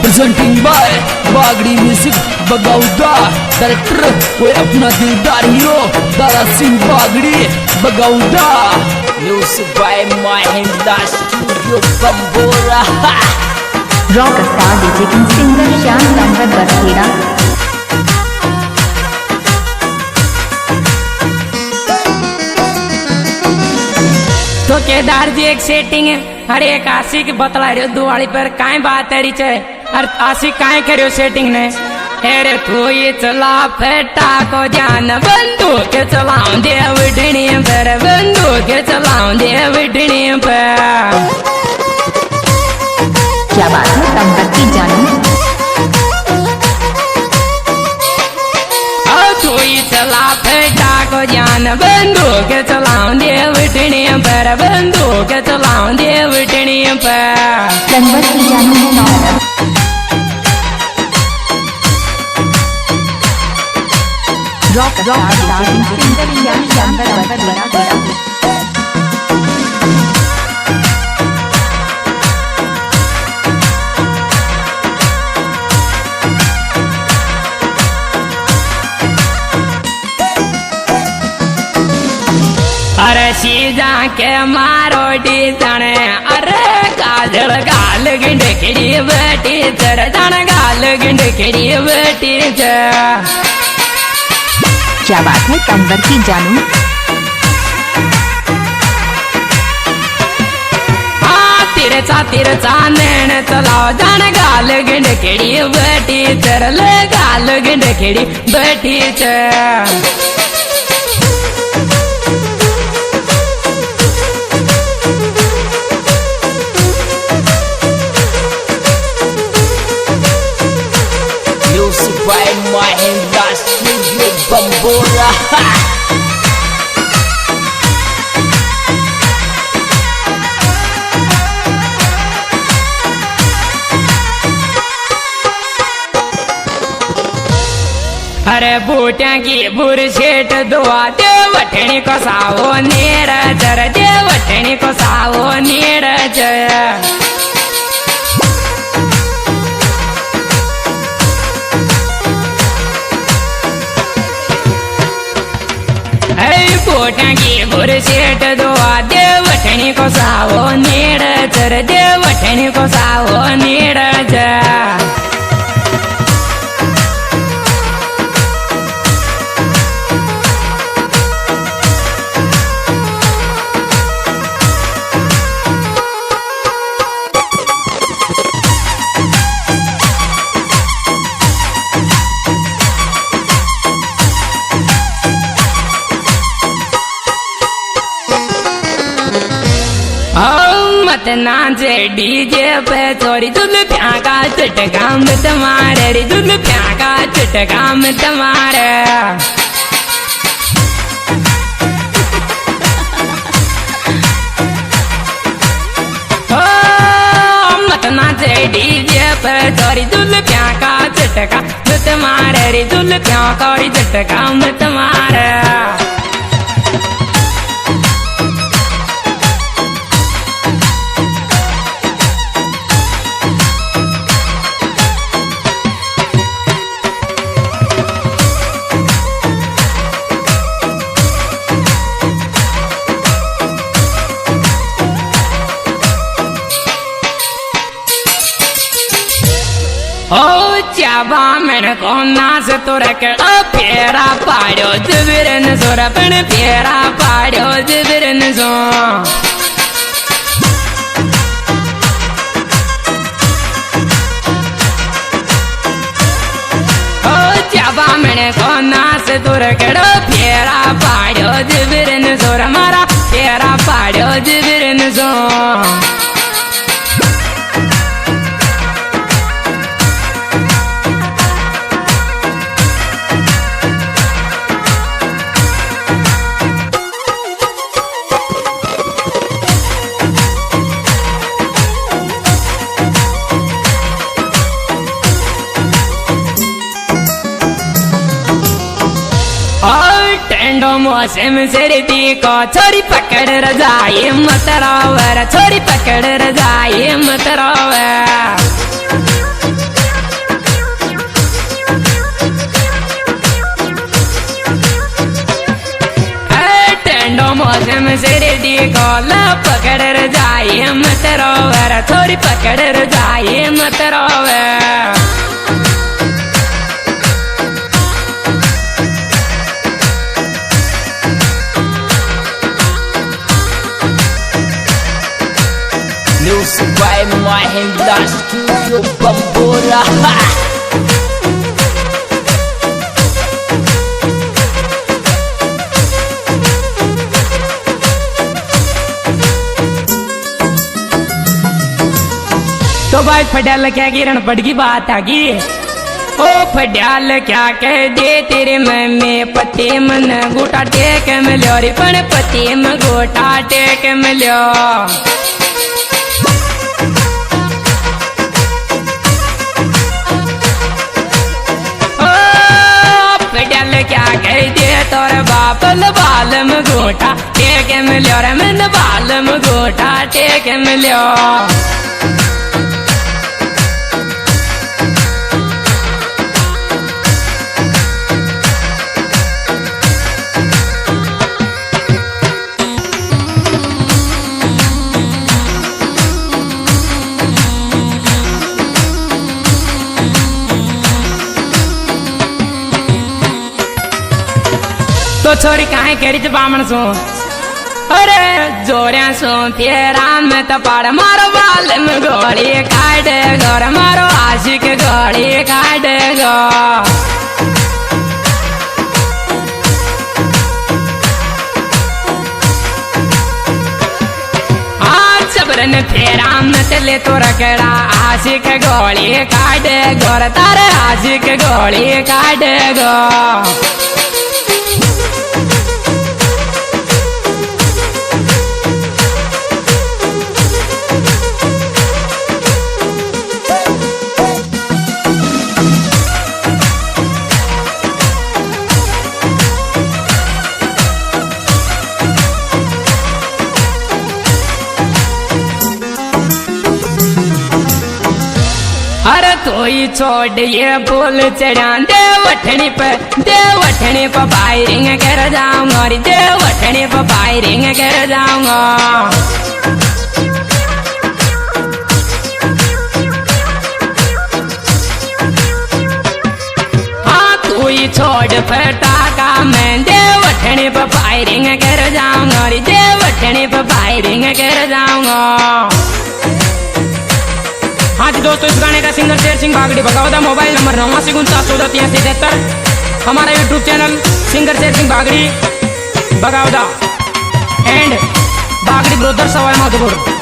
Presenting by Bagdi music Bagauda. Director कोई अपना दिलदार hero Dada Singh Bagdi Bagauda. Music by Mahindra studio Bambora. Rock star DJ king singer Shyam number Bakheda. तो केदार जी एक सेटिंग है हर एक आशिक बतला रहे दुआली पर काय बात है रिचे और आशिक काय करियो सेटिंग ने। अरे तू ये चला फेटा को जान बंदूक चलाऊं दे विडणी पर बंदूक चलाऊं दे विडणी पर। क्या बात है संपत्ति जानू। तू ये चला फेटा को जान बंदूक चलाऊं दे विडणी पर बंदूक चलाऊं दे विडणी पर। संपत्ति जानू है नौ। Rock star singer Shyam number Bakheda. अरे सीजा के मारो डीजन अरे काजल गाल गिंडकड़ी बेटी चर जन गाल गिंडकड़ी बेटी चर। क्या बात है संपत्ति जानू। हाँ तिरचा नैन चलाओ जन गाल गिंडकड़ी बेटी चर ले गाल गिंडकड़ी बेटी चर। Music by Mahindra studio Bambora. अरे बूटिया की बुरशेट दुआ देवठनी को सावो नीरज देवठनी को सावो नीरज। बूटिया की बुरशेट दुआ देवठनी को सावो नीरज देवठनी को सावो नीरज। मत नाचे डीजे पे चोरी दुल प्याका चटका में तुम्हारे रे दुल प्याका चटका में तुम्हारे। मत नाचे डीजे पे चोरी दुल प्याका चटका में तुम्हारे रे दुल प्याका चटका में तुम्हारे। ओ चाबा मैंने कोना से तो रख फेरा पाड़ो जिबिरन सोरपन फेरा पाड़ो जिबिरन सो। ओ चाबा मैंने कोना से तो रख फेरा पाड़ो जिबिरन सोर मारा फेरा पाड़ो जिबिरन सो। टेंडो मौसम सर्दी को छोरी पकड़ रजाई मत रोवर छोरी पकड़ रजाई मत रोवर। ला पकड़ रे जाए मत रोवे रे छोरी पकड़ रे जाए मत रोवे। Music by Mahindra Studio Bambora. तो भाई फड्याल क्या किरण पड़गी बात आगी। ओ फड्याल क्या कह दे तेरे में पति मन गोटा टेक मिलो रे पण पति में गोटा टेक मिलो। ओ फड्याल क्या कह दे तोर बाप बाल में गोटा टेक मिलो रे मन बाल में गोटा टेक मिलो। तो छोरी काहे केड़ी च बामण सो अरे जोरिया सो फेरा में तपाड़ मारो बाल में गोली काट गोर मारो आशिक गोली काट गो। सबरन फेरा में चले तो रकड़ा आशिक गोली काट गोर तारे आशिक गोली काट गो। अरे तो ही छोड़ ये बोल चढ़ा देवठनी पर फायरिंग कर जाऊंगा रे देवठनी पर फायरिंग कर जाऊंगा। हाँ तू ही छोड़ फटाका मैं देवठनी पर फायरिंग कर जाऊंगा रे देवठनी पर फायरिंग कर जाऊंगा। हाँ जी दोस्तों, इस गाने का singer Sher Singh Bagri भगावदा, mobile number 89 हमारा YouTube channel singer Sher Singh Bagri भगावदा and Bagri brother Sawai Madhopur.